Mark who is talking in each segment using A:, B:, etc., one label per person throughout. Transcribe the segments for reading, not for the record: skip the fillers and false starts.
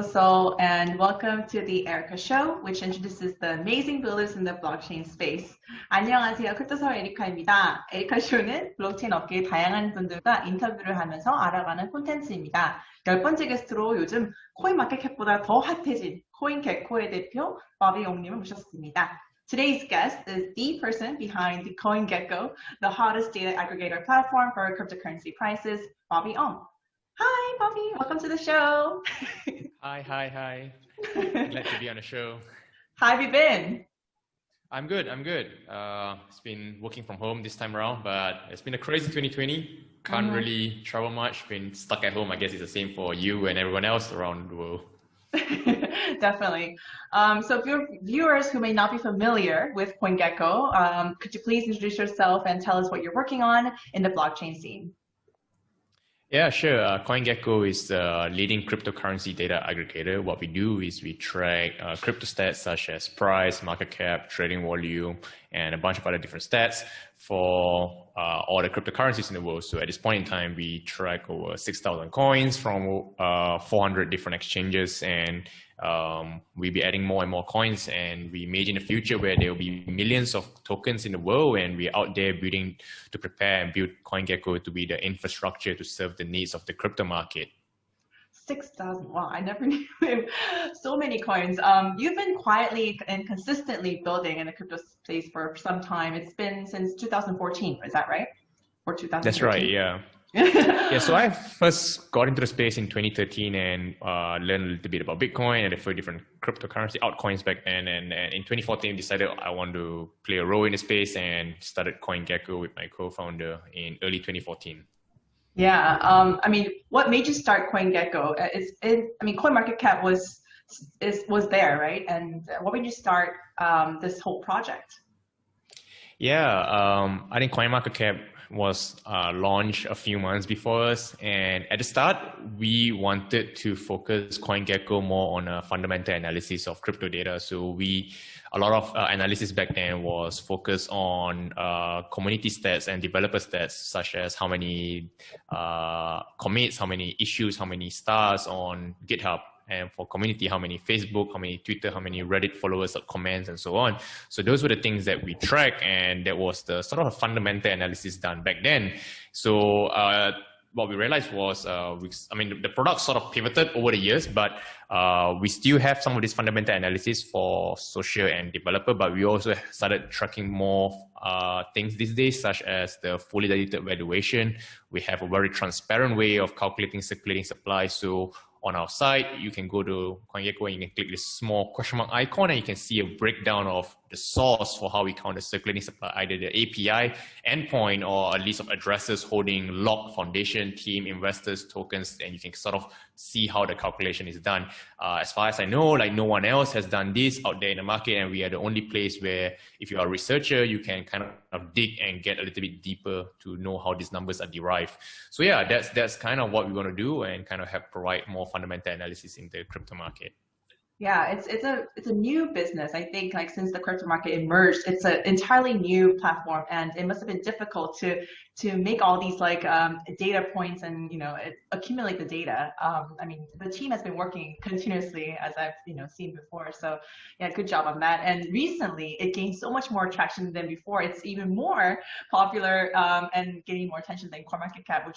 A: 넘어서서, and welcome to the Show, which introduces the amazing builders in the blockchain space. 안녕하세요. 크립토사원 에리카입니다. 에리카쇼는 블록체인 업계의 다양한 분들과 인터뷰를 하면서 알아가는 콘텐츠입니다. 10번째 게스트로 요즘 코인마켓캡보다 더 핫해진 코인게코의 대표 Bobby Ong님을 모셨습니다. Today's guest is the person behind the CoinGecko, the hottest data aggregator platform for cryptocurrency prices, Bobby Ong. Hi, Bobby. Welcome to the show.
B: Hi. Glad to be on the show.
A: How have you been?
B: I'm good. It's been working from home this time around, but it's been a crazy 2020. Can't really travel much. Been stuck at home. I guess it's the same for you and everyone else around the world.
A: Definitely. So for viewers who may not be familiar with CoinGecko, could you please introduce yourself and tell us what you're working on in the blockchain scene?
B: Yeah, sure. CoinGecko is the leading cryptocurrency data aggregator. What we do is we track crypto stats such as price, market cap, trading volume, and a bunch of other different stats for all the cryptocurrencies in the world. So at this point in time, we track over 6,000 coins from 400 different exchanges, and we'll be adding more and more coins, and we imagine a future where there will be millions of tokens in the world, and we're out there building to prepare and build CoinGecko to be the infrastructure to serve the needs of the crypto market.
A: 6,000, wow, I never knew so many coins. You've been quietly and consistently building in the crypto space for some time. It's been since 2014, is that right? Or 2013?
B: That's right, yeah. Yeah, so I first got into the space in 2013 and learned a little bit about Bitcoin and a few different cryptocurrency altcoins back then. And in 2014, decided I want to play a role in the space and started CoinGecko with my co-founder in early 2014.
A: Yeah, I mean, what made you start CoinGecko? CoinMarketCap was there, right? And what made you start this whole project?
B: Yeah, I think CoinMarketCap was launched a few months before us, and at the start we wanted to focus CoinGecko more on a fundamental analysis of crypto data. So a lot of analysis back then was focused on community stats and developer stats, such as how many commits, how many issues, how many stars on GitHub. And for community, how many Facebook, how many Twitter, how many Reddit followers, comments, and so on. So those were the things that we track, and that was the sort of a fundamental analysis done back then. So what we realized was, the product sort of pivoted over the years, but we still have some of this fundamental analysis for social and developer, but we also started tracking more things these days, such as the fully diluted valuation. We have a very transparent way of calculating circulating supply. So on our site, you can go to CoinGecko and you can click this small question mark icon, and you can see a breakdown of the source for how we count the circulating supply, either the API endpoint or a list of addresses holding locked foundation, team, investors, tokens, and you can sort of see how the calculation is done. As far as I know, no one else has done this out there in the market, and we are the only place where if you are a researcher, you can kind of dig and get a little bit deeper to know how these numbers are derived. So yeah, that's kind of what we want to do, and kind of provide more fundamental analysis in the crypto market.
A: Yeah, it's a new business. I think since the crypto market emerged, it's an entirely new platform, and it must have been difficult to make all these data points and accumulate the data. The team has been working continuously, as I've seen before. So yeah, good job on that. And recently, it gained so much more traction than before. It's even more popular and getting more attention than CoinMarketCap,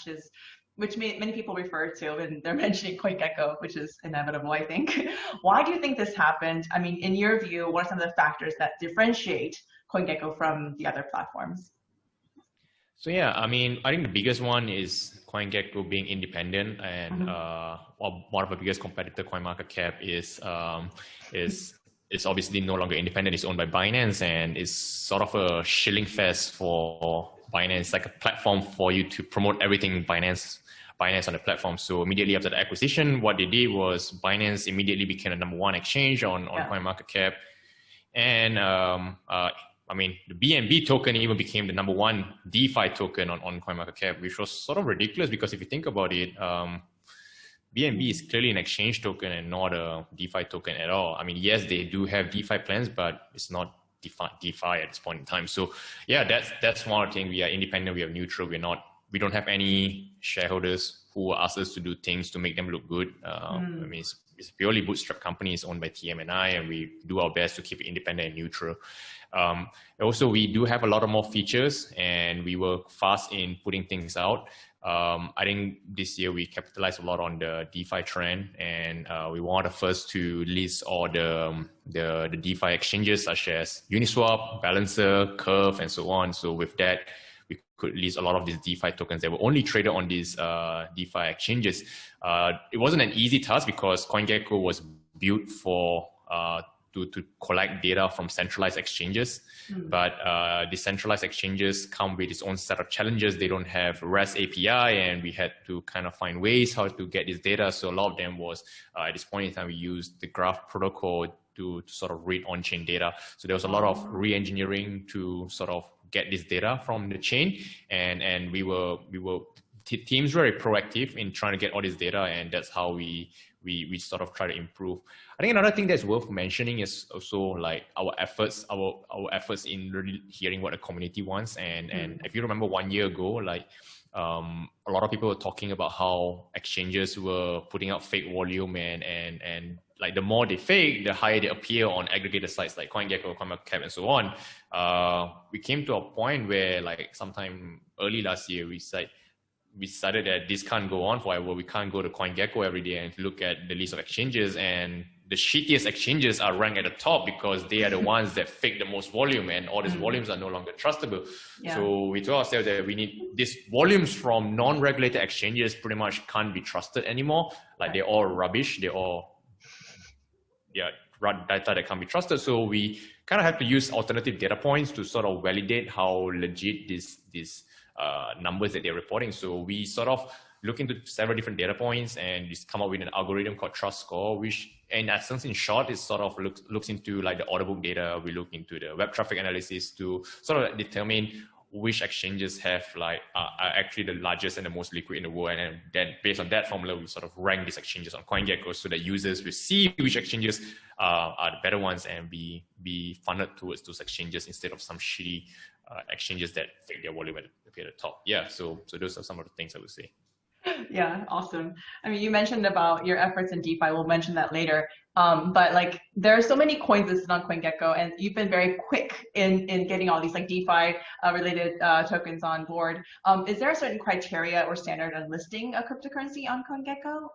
A: which many people refer to when they're mentioning CoinGecko, which is inevitable, I think. Why do you think this happened? I mean, in your view, what are some of the factors that differentiate CoinGecko from the other platforms?
B: So yeah, I think the biggest one is CoinGecko being independent, and one of the biggest competitor, CoinMarketCap, is obviously no longer independent. It's owned by Binance, and it's sort of a shilling fest for Binance, like a platform for you to promote everything Binance on the platform. So immediately after the acquisition, what they did was Binance immediately became the #1 exchange on CoinMarketCap. And the BNB token even became the #1 DeFi token on CoinMarketCap, which was sort of ridiculous because if you think about it, BNB is clearly an exchange token and not a DeFi token at all. Yes, they do have DeFi plans, but it's not DeFi at this point in time. So yeah, that's one thing. We are independent, we are neutral, we don't have any shareholders who ask us to do things to make them look good. it's a purely bootstrap company. It's owned by TM and I, and we do our best to keep it independent and neutral. Also, we do have a lot of more features, and we were fast in putting things out. I think this year we capitalized a lot on the DeFi trend, and we were one of the first to list all the DeFi exchanges such as Uniswap, Balancer, Curve, and so on. So with that, we could list a lot of these DeFi tokens that were only traded on these DeFi exchanges. It wasn't an easy task because CoinGecko was built for to collect data from centralized exchanges. But decentralized exchanges come with its own set of challenges. They don't have REST API, and we had to kind of find ways how to get this data. So a lot of them was, at this point in time, we used the Graph protocol to sort of read on-chain data. So there was a lot of re-engineering to sort of get this data from the chain. And teams were very proactive in trying to get all this data, and that's how we sort of try to improve. I think another thing that's worth mentioning is also like our efforts in really hearing what the community wants. And if you remember 1 year ago, like a lot of people were talking about how exchanges were putting out fake volume, and like the more they fake, the higher they appear on aggregator sites like CoinGecko, CoinmakerCap, and so on. We came to a point where like sometime early last year, we decided that this can't go on forever. We can't go to CoinGecko every day and look at the list of exchanges, and the shittiest exchanges are ranked at the top because they are the ones that fake the most volume, and all these volumes are no longer trustable. Yeah. So we told ourselves that we need these volumes from non-regulated exchanges pretty much can't be trusted anymore. Like they're all rubbish. They're all, data that can't be trusted. So we kind of have to use alternative data points to sort of validate how legit these numbers that they're reporting. So we sort of look into several different data points and just come up with an algorithm called Trust Score, which in essence, in short, is sort of looks into like the order book data. We look into the web traffic analysis to sort of determine which exchanges have like are actually the largest and the most liquid in the world. And then based on that formula, we sort of rank these exchanges on CoinGecko so that users will see which exchanges are the better ones and be funded towards those exchanges instead of some shitty exchanges that fake their volume at the top. Yeah, so those are some of the things I would say.
A: Yeah, awesome. I mean, you mentioned about your efforts in DeFi. We'll mention that later. But like, there are so many coins listed on CoinGecko, and you've been very quick in getting all these like DeFi related tokens on board. Is there a certain criteria or standard on listing a cryptocurrency on CoinGecko?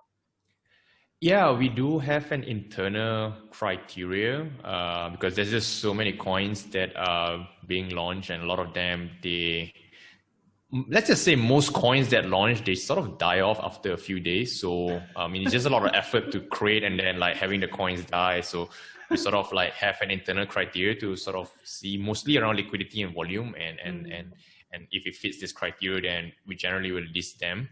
B: Yeah, we do have an internal criteria because there's just so many coins that are being launched, and a lot of them, let's just say most coins that launch, they sort of die off after a few days. So, I mean, it's just a lot of effort to create and then like having the coins die. So we sort of like have an internal criteria to sort of see mostly around liquidity and volume. And if it fits this criteria, then we generally will list them.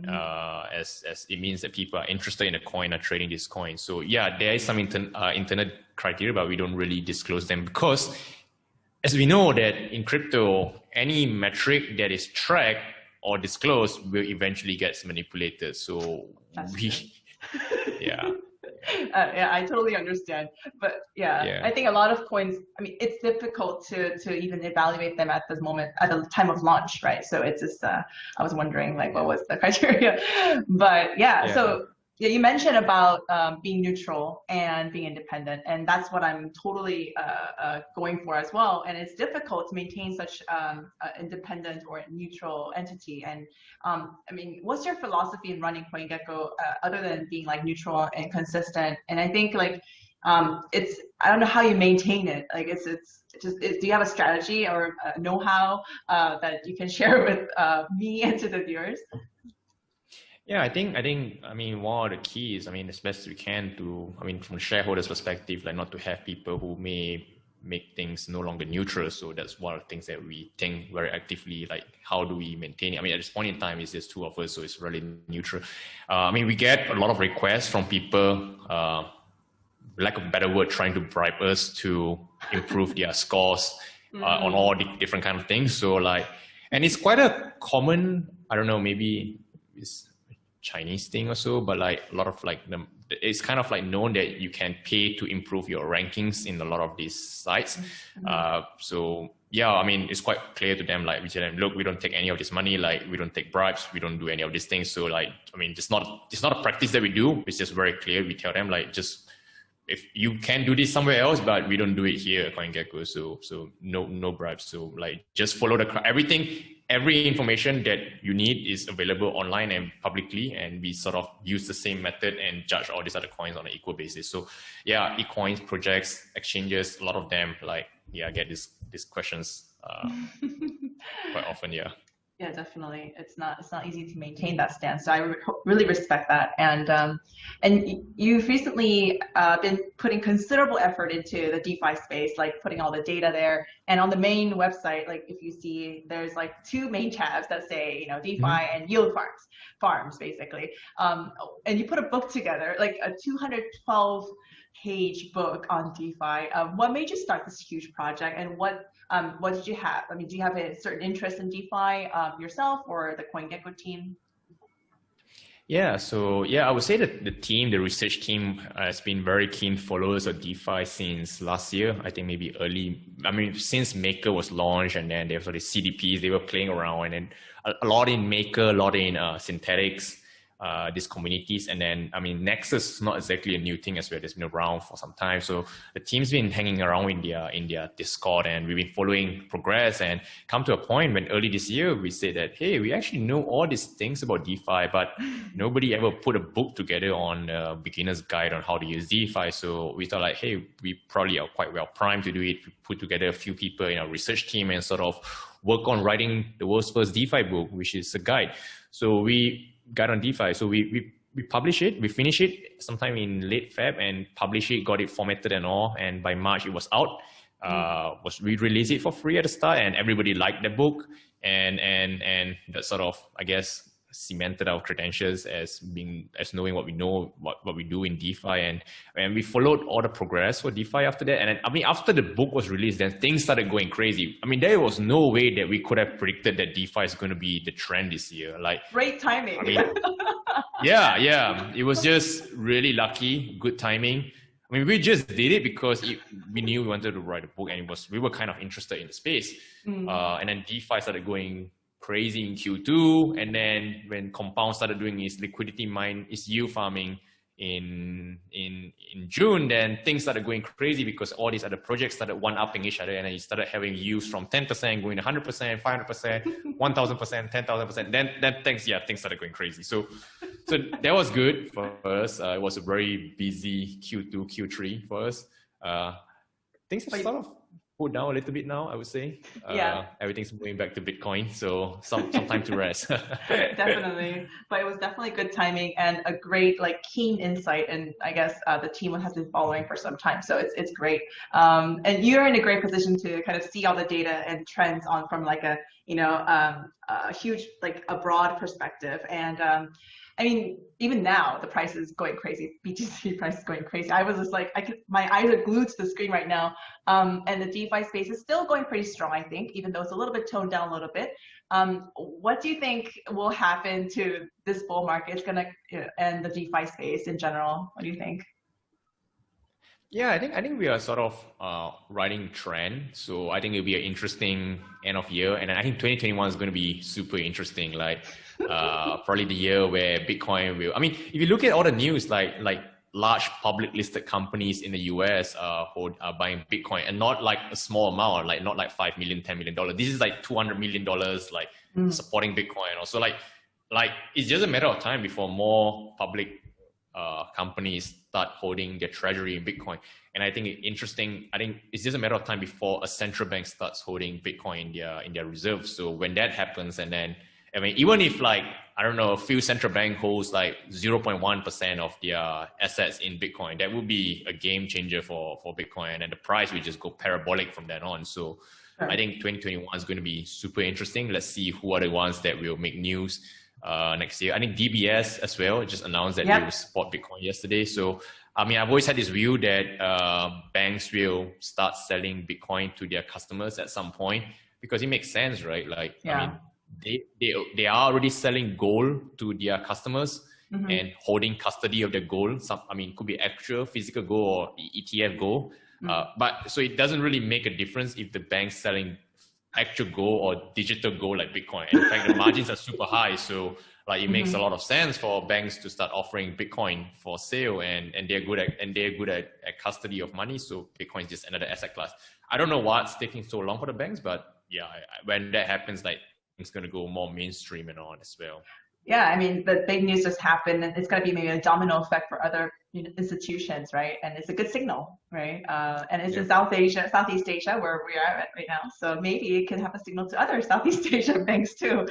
B: As it means that people are interested in the coin, are trading this coin. So yeah, there is some internal criteria, but we don't really disclose them because, as we know that in crypto, any metric that is tracked or disclosed will eventually get manipulated. So yeah,
A: I totally understand. But yeah, I think a lot of coins, I mean, it's difficult to even evaluate them at this moment, at the time of launch, right? So it's just, I was wondering like, what was the criteria? But so yeah, you mentioned about being neutral and being independent, and that's what I'm totally going for as well. And it's difficult to maintain such independent or neutral entity. And I mean, what's your philosophy in running CoinGecko other than being like neutral and consistent? And I think like I don't know how you maintain it. Like do you have a strategy or know-how that you can share with me and to the viewers?
B: Yeah, I mean, one of the keys, I mean, as best as we can from a shareholder's perspective, like not to have people who may make things no longer neutral. So that's one of the things that we think very actively, like how do we maintain it? I mean, at this point in time, it's just two of us, so it's really neutral. I mean, we get a lot of requests from people, lack of a better word, trying to bribe us to improve their scores on all the different kind of things. So like, and it's quite a common, I don't know, maybe it's Chinese thing or so, but like a lot of like it's kind of like known that you can pay to improve your rankings in a lot of these sites. So yeah, I mean, it's quite clear to them, like we tell them, look, we don't take any of this money, like we don't take bribes, we don't do any of these things. So like, I mean, it's not a practice that we do. It's just very clear. We tell them like, just if you can do this somewhere else, but we don't do it here at CoinGecko. So no bribes. So like, just follow every information that you need is available online and publicly, and we sort of use the same method and judge all these other coins on an equal basis. So yeah, eCoins, projects, exchanges, a lot of them, like, yeah, I get these questions quite often. Yeah.
A: Yeah, definitely. It's not easy to maintain that stance. So I really respect that. And you've recently been putting considerable effort into the DeFi space, like putting all the data there. And on the main website, like if you see, there's like two main tabs that say, DeFi and yield farms basically. And you put a book together, like a 212-page book on DeFi. What made you start this huge project, and what did you have? I mean, do you have a certain interest in DeFi yourself or the CoinGecko team?
B: Yeah, so yeah, I would say that the research team has been very keen followers of DeFi since last year. I think maybe since Maker was launched, and then there was all the CDPs, they were playing around, and a lot in Maker, a lot in synthetics, these communities. And then, I mean, Nexus is not exactly a new thing as well. It's been around for some time. So the team's been hanging around in their Discord, and we've been following progress, and come to a point when early this year, we said that, hey, we actually know all these things about DeFi, but nobody ever put a book together on a beginner's guide on how to use DeFi. So we thought like, hey, we probably are quite well primed to do it. We put together a few people in our research team and sort of work on writing the world's first DeFi book, which is a guide. So we got on DeFi. So we published it, we finished it sometime in late Feb and published it, got it formatted and all. And by March it was out. We released it for free at the start, and everybody liked the book. And that sort of, I guess, cemented our credentials as knowing what we know, what we do in DeFi. And we followed all the progress for DeFi after that. And then, I mean, after the book was released, then things started going crazy. I mean, there was no way that we could have predicted that DeFi is going to be the trend this year. Like,
A: great timing.
B: I mean, yeah. It was just really lucky, good timing. I mean, we just did it because we knew we wanted to write a book, and we were kind of interested in the space. And then DeFi started going crazy in Q2, and then when Compound started doing its yield farming in June, then things started going crazy because all these other projects started one-upping each other, and then you started having yields from 10% going to 100%, 500%, 1,000%, 10,000%. Then things started going crazy. So that was good for us. It was a very busy Q2, Q3 for us. Things have sort of cooled down a little bit now, I would say. Everything's moving back to Bitcoin, so some time to rest.
A: Definitely, but it was definitely good timing and a great, like, keen insight, and I guess the team has been following for some time, so it's great. And you're in a great position to kind of see all the data and trends from like a huge, like, a broad perspective. And I mean, even now the price is going crazy. BTC price is going crazy. I was just like, my eyes are glued to the screen right now. And the DeFi space is still going pretty strong, I think, even though it's a little bit toned down a little bit. What do you think will happen to this bull market? It's and the DeFi space in general. What do you think?
B: Yeah, I think we are sort of riding trend. So I think it'll be an interesting end of year, and I think 2021 is going to be super interesting. Like probably the year where Bitcoin will. I mean, if you look at all the news, like large public listed companies in the US are buying Bitcoin, and not like a small amount, like not like $5 million, $10 million. This is like $200 million, like supporting Bitcoin. Also, like it's just a matter of time before more public companies start holding their treasury in Bitcoin. And I think it's interesting. I think it's just a matter of time before a central bank starts holding Bitcoin in their reserves. So when that happens, and then, I mean, even if, like, I don't know, a few central bank holds like 0.1% of their assets in Bitcoin, that would be a game changer for Bitcoin, and the price will just go parabolic from then on. So I think 2021 is going to be super interesting. Let's see who are the ones that will make news next year. I think DBS as well just announced that they will support Bitcoin yesterday. So, I mean, I've always had this view that banks will start selling Bitcoin to their customers at some point, because it makes sense, right? Like, I mean, they are already selling gold to their customers and holding custody of their gold. I mean, could be actual physical gold or ETF gold. But so it doesn't really make a difference if the bank's selling actual gold or digital gold like Bitcoin. In fact, the margins are super high. So like it makes a lot of sense for banks to start offering Bitcoin for sale, and they're good at custody of money. So Bitcoin is just another asset class. I don't know what's taking so long for the banks, but yeah, when that happens, like it's going to go more mainstream and on as well.
A: Yeah, I mean, the big news just happened, and it's going to be maybe a domino effect for other institutions, right? And it's a good signal, right? And it's in Southeast Asia, where we are at right now. So maybe it can have a signal to other Southeast Asian banks too.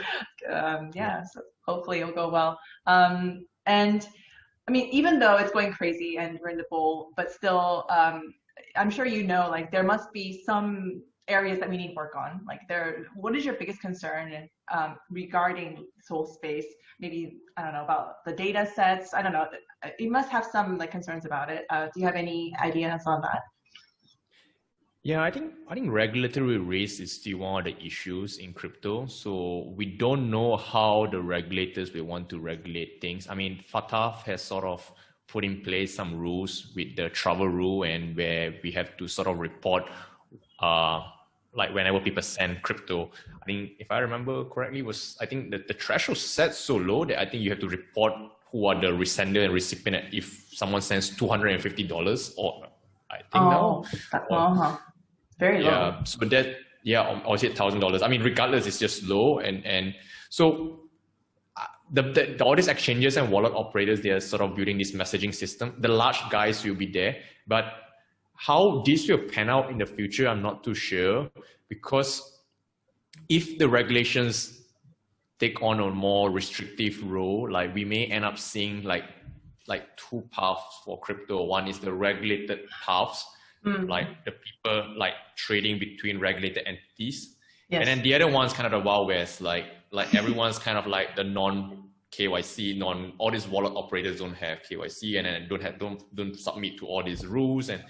A: So hopefully it'll go well. And I mean, even though it's going crazy and we're in the bull, but still, I'm sure you know, like there must be some areas that we need work on. Like what is your biggest concern regarding this whole space? Maybe, I don't know, about the data sets. I don't know. You must have some like concerns about it. Do you have any ideas on that?
B: Yeah, I think regulatory risk is still one of the issues in crypto. So we don't know how the regulators will want to regulate things. I mean, FATF has sort of put in place some rules with the travel rule, and where we have to sort of report like whenever people send crypto. I think if I remember correctly, I think that the threshold set so low that I think you have to report who are the resender and recipient if someone sends $250 or I think now.
A: Very low.
B: Yeah, so that, or is it $1,000? I mean, regardless, it's just low. And so all these exchanges and wallet operators, they are sort of building this messaging system. The large guys will be there, but how this will pan out in the future, I'm not too sure, because if the regulations take on a more restrictive role, like we may end up seeing like two paths for crypto. One is the regulated paths, like the people like trading between regulated entities. Yes. And then the other one's kind of the Wild West, like everyone's kind of like the non-KYC, all these wallet operators don't have KYC and then don't submit to all these rules, and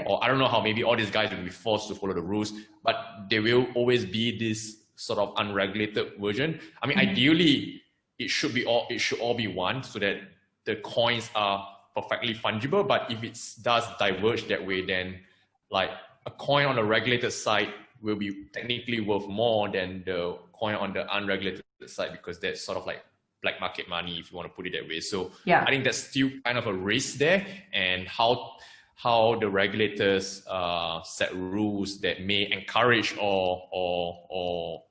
B: or I don't know how maybe all these guys will be forced to follow the rules, but there will always be this sort of unregulated version. I mean, ideally it should all be one, so that the coins are perfectly fungible. But if it does diverge that way, then like a coin on the regulated side will be technically worth more than the coin on the unregulated side, because that's sort of like black market money, if you want to put it that way. So I think that's still kind of a risk there, and how the regulators set rules that may encourage or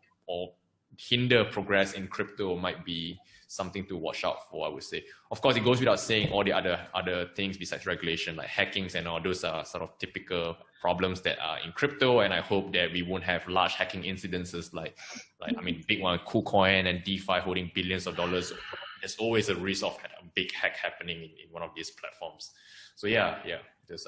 B: hinder progress in crypto might be something to watch out for, I would say. Of course, it goes without saying all the other things besides regulation, like hackings and all those are sort of typical problems that are in crypto. And I hope that we won't have large hacking incidences like I mean, big one, KuCoin and DeFi holding billions of dollars. There's always a risk of a big hack happening in one of these platforms. So yeah, there's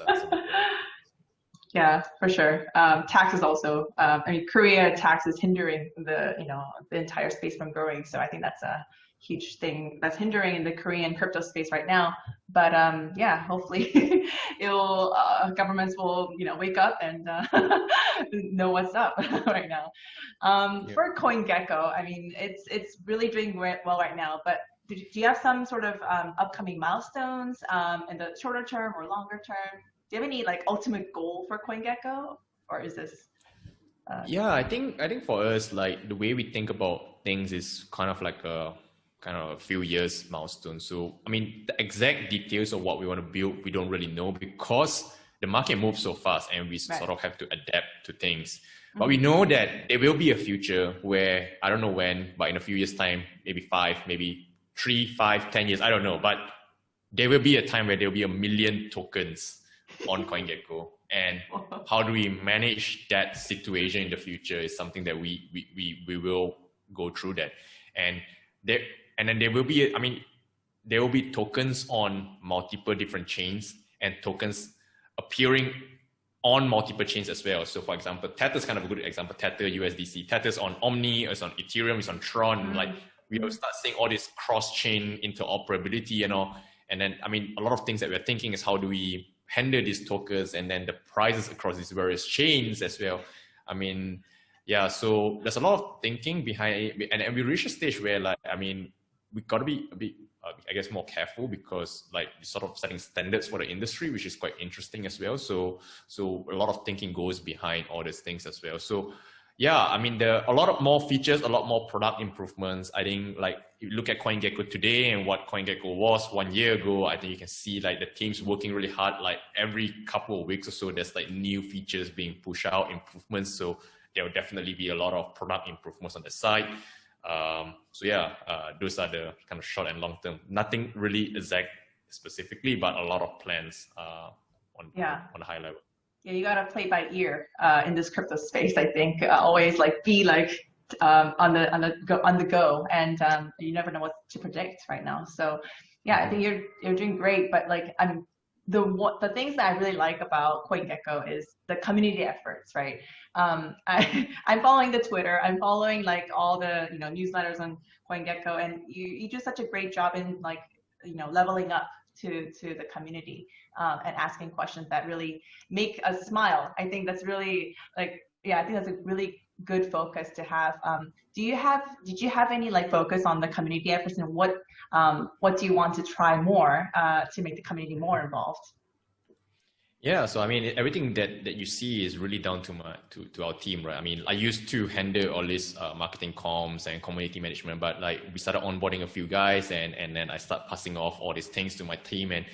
A: yeah, for sure. Taxes also. I mean, Korea tax is hindering the entire space from growing. So I think that's a huge thing that's hindering in the Korean crypto space right now. But hopefully governments will wake up and know what's up right now. For CoinGecko, I mean, it's really doing well right now. But do you have some sort of upcoming milestones in the shorter term or longer term? Do you have any like ultimate goal for CoinGecko, or is this?
B: I think for us, like the way we think about things is kind of like a few years milestone. So I mean, the exact details of what we want to build, we don't really know, because the market moves so fast and we sort of have to adapt to things. But we know that there will be a future where, I don't know when, but in a few years time, maybe 5, maybe 3, 5, 10 years, I don't know. But there will be a time where there will be 1 million tokens on CoinGecko, and how do we manage that situation in the future is something that we will go through that. And then there will be tokens on multiple different chains, and tokens appearing on multiple chains as well. So for example, Tether is kind of a good example. Tether USDC, Tether is on Omni, it's on Ethereum, it's on Tron. Like we will start seeing all this cross-chain interoperability and all. And then, I mean, a lot of things that we're thinking is how do we handle these tokens and then the prices across these various chains as well. I mean, so there's a lot of thinking behind it. And we reach a stage where, like, I mean, we got to be a bit, I guess, more careful, because like sort of setting standards for the industry, which is quite interesting as well. So a lot of thinking goes behind all these things as well. So Yeah, I mean, there are a lot of more features, a lot more product improvements. I think like you look at CoinGecko today and what CoinGecko was 1 year ago, I think you can see like the team's working really hard. Like every couple of weeks or so, there's like new features being pushed out, improvements. So there will definitely be a lot of product improvements on the site. So yeah, those are the kind of short and long term. Nothing really exact specifically, but a lot of plans on a high level.
A: Yeah, you gotta play by ear in this crypto space. I think always like be like on the go, and you never know what to predict right now. So yeah, I think you're doing great. But like the things that I really like about CoinGecko is the community efforts, right? I'm following the Twitter, I'm following like all the newsletters on CoinGecko, and you do such a great job in like leveling up to the community and asking questions that really make us smile. I think that's really I think that's a really good focus to have. Did you have any like focus on the community efforts, and what do you want to try more to make the community more involved?
B: Yeah, so I mean, everything that you see is really down to our team, right? I mean, I used to handle all this marketing comms and community management, but like we started onboarding a few guys, and then I start passing off all these things to my team, and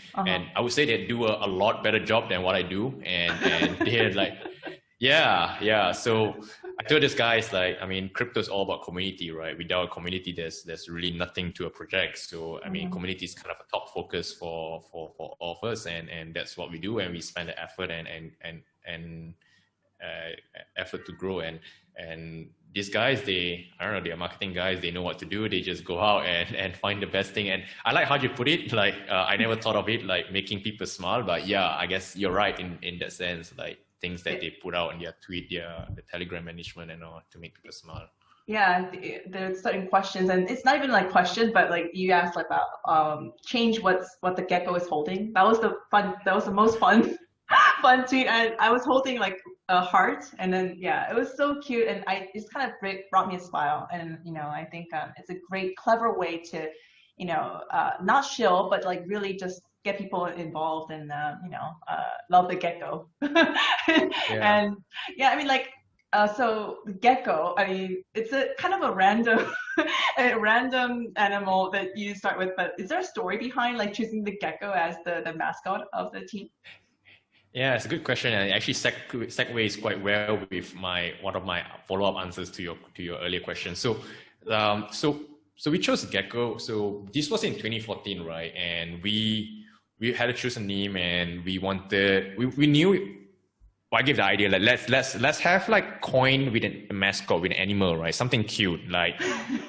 B: I would say they do a lot better job than what I do, and they're like, yeah. So I told these guys, like, I mean, crypto is all about community, right? Without a community, there's really nothing to a project. So I mean, community is kind of a top focus for all of us, and that's what we do, and we spend the effort and effort to grow. And these guys, they're marketing guys. They know what to do. They just go out and find the best thing. And I like how you put it. Like I never thought of it like making people smile, but yeah, I guess you're right in that sense. Like things that they put out in their tweet, the Telegram management and all to make people smile.
A: Yeah, there's certain questions, and it's not even like questions, but like you asked about change what the gecko is holding. That was the most fun tweet. And I was holding like a heart, and then it was so cute, and it's kind of brought me a smile. And I think it's a great, clever way to not shill, but like really just get people involved and love the gecko. And I mean like so the gecko, I mean it's a kind of a random animal that you start with, but is there a story behind like choosing the gecko as the mascot of the team?
B: Yeah, it's a good question, and it actually segues quite well with one of my follow-up answers to your earlier question. So we chose gecko. So this was in 2014, right? And we had to choose a name, and we knew. I gave the idea like let's have like coin with a mascot, with an animal, right? Something cute, like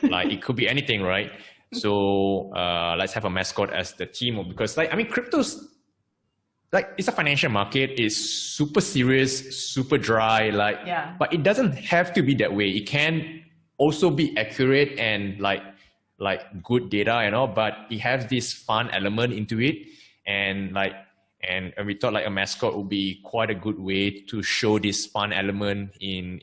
B: it could be anything, right? So let's have a mascot as the theme, because like I mean, crypto's like it's a financial market. It's super serious, super dry, but it doesn't have to be that way. It can also be accurate and like good data and all, but it has this fun element into it. And we thought like a mascot would be quite a good way to show this fun element in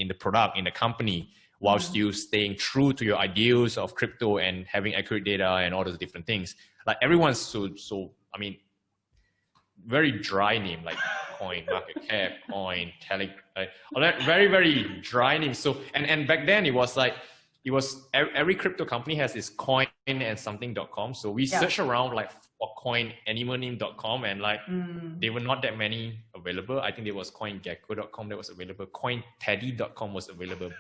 B: the product, in the company, while still staying true to your ideals of crypto and having accurate data and all those different things. Like everyone's so I mean, very dry name, like coin, market cap, coin, all that very, very dry name. So and back then it was every crypto company has this coin and something.com. So we searched around like for coin animalname.com, and like there were not that many available. I think there was coingecko.com that was available. Cointeddy.com was available.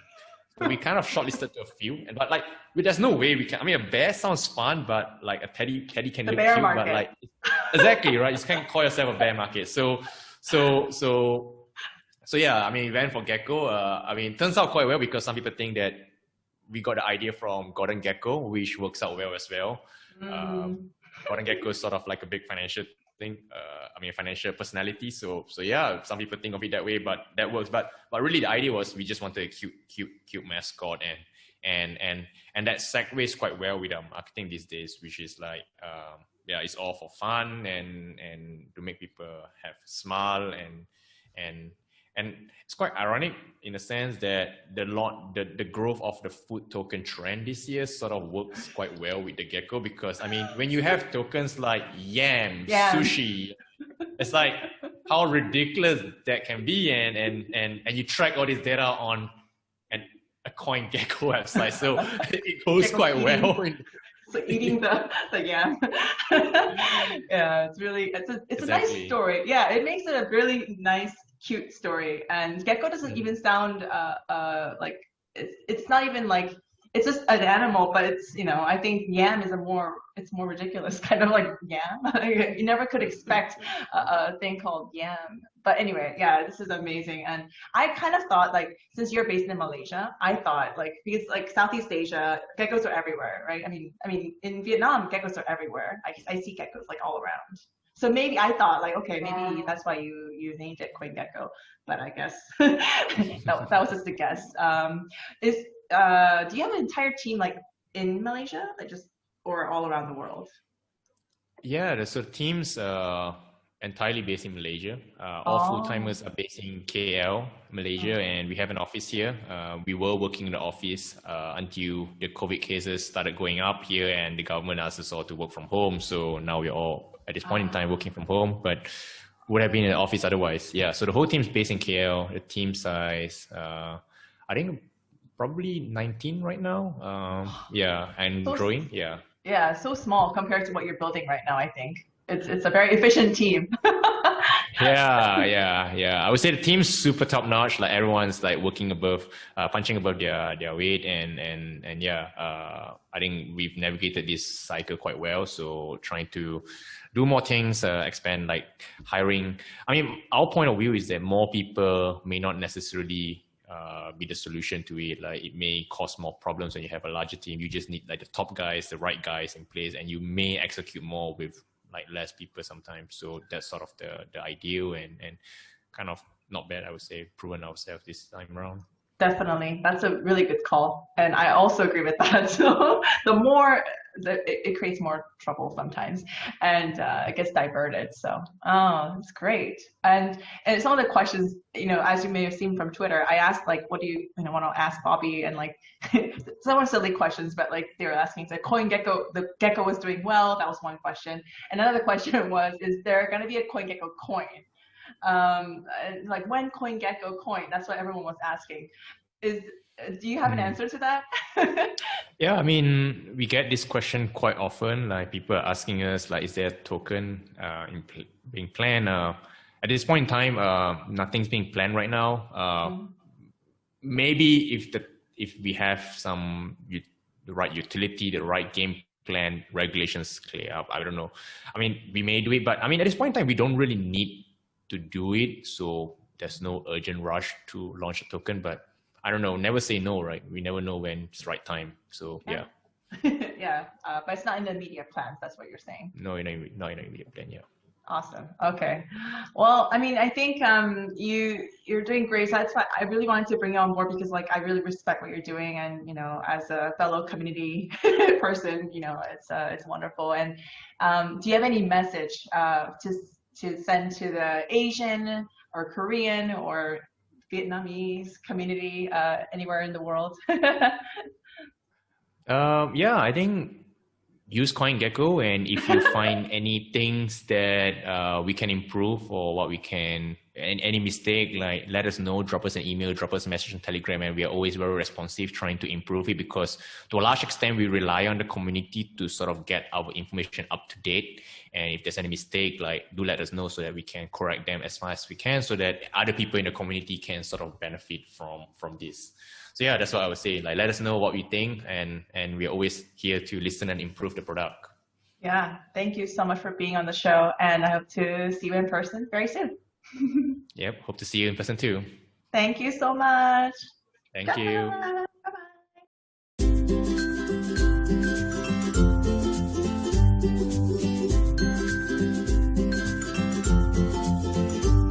B: So we kind of shortlisted to a few, but like there's no way we can. I mean, a bear sounds fun, but like a teddy can look cute, market. But like exactly right. You can't call yourself a bear market. So yeah. I mean, we went for gecko. I mean, it turns out quite well, because some people think that we got the idea from Gordon Gekko, which works out well as well. Gordon Gekko is sort of like a big financial thing. I mean, financial personality. So yeah, some people think of it that way, but that works. But really, the idea was we just wanted a cute mascot, and that segues quite well with our marketing these days, which is like it's all for fun and to make people have a smile and it's quite ironic in a sense that the growth of the food token trend this year sort of works quite well with the gecko, because I mean, when you have tokens like yam, sushi, it's like how ridiculous that can be, and you track all this data on a CoinGecko website, so it goes quite well.
A: So eating the yam. Yeah, it's exactly. A nice story. Yeah, it makes it a really nice, cute story. And gecko doesn't even sound like it's not even like it's just an animal, but it's, you know, I think yam is it's more ridiculous, kind of like yam. You never could expect a thing called yam. But anyway, yeah, this is amazing. And I kind of thought, like, since you're based in Malaysia, I thought, like, because like Southeast Asia, geckos are everywhere, right? I mean, in Vietnam, geckos are everywhere. I see geckos like all around. So maybe I thought, like, okay, maybe that's why you named it CoinGecko. But I guess that was just a guess. Do you have an entire team like in Malaysia, like just or all around the world?
B: Yeah, so the team's entirely based in Malaysia. All full-timers are based in KL, Malaysia, and we have an office here. We were working in the office until the COVID cases started going up here, and the government asked us all to work from home. So now we're all at this point in time working from home, but would have been in the office otherwise. Yeah, so the whole team's based in KL. The team size, I think probably 19 right now. Yeah, and so growing. Yeah.
A: Yeah, so small compared to what you're building right now. I think it's a very efficient team.
B: Yeah. I would say the team's super top notch. Like everyone's like working above, punching above their weight, and yeah. I think we've navigated this cycle quite well. So trying to do more things, expand, like hiring. I mean, our point of view is that more people may not necessarily be the solution to it. Like it may cause more problems when you have a larger team. You just need like the top guys, the right guys in place, and you may execute more with like less people sometimes. So that's sort of the ideal and kind of not bad, I would say, proven ourselves this time around.
A: Definitely. That's a really good call. And I also agree with that. So the more it creates more trouble sometimes, and it gets diverted. So, that's great. And some of the questions, you know, as you may have seen from Twitter, I asked like, what do you want to ask Bobby? And like, some were silly questions, but like they were asking, so CoinGecko, the gecko was doing well. That was one question. And another question was, is there going to be a CoinGecko coin? Like when CoinGecko coin? That's what everyone was asking. Do you have an answer to that?
B: Yeah, I mean, we get this question quite often. Like people are asking us, like, is there a token being planned? At this point in time, nothing's being planned right now. Maybe if we have the right utility, the right game plan, regulations clear up, I don't know. I mean, we may do it, but I mean, at this point in time, we don't really need to do it. So there's no urgent rush to launch a token, but I don't know, never say no, right? We never know when it's the right time. So yeah.
A: Yeah, but it's not in the immediate plans. That's what you're saying.
B: No, not in the immediate plan, yeah.
A: Awesome. Okay. Well, I mean, I think you're doing great. So that's why I really wanted to bring you on board, because like I really respect what you're doing, and you know, as a fellow community person, you know, it's wonderful. And do you have any message to send to the Asian or Korean or Vietnamese community anywhere in the world?
B: Yeah, I think use CoinGecko, and if you find any things that we can improve or what we can, and any mistake, like let us know, drop us an email, drop us a message on Telegram, and we are always very responsive trying to improve it, because to a large extent we rely on the community to sort of get our information up to date. And if there's any mistake, like do let us know so that we can correct them as fast as we can, so that other people in the community can sort of benefit from this. So yeah, that's what I would say. Like, let us know what you think, and we're always here to listen and improve the product.
A: Yeah, thank you so much for being on the show, and I hope to see you in person very soon.
B: Yep, hope to see you in person too.
A: Thank you so much.
B: Thank you.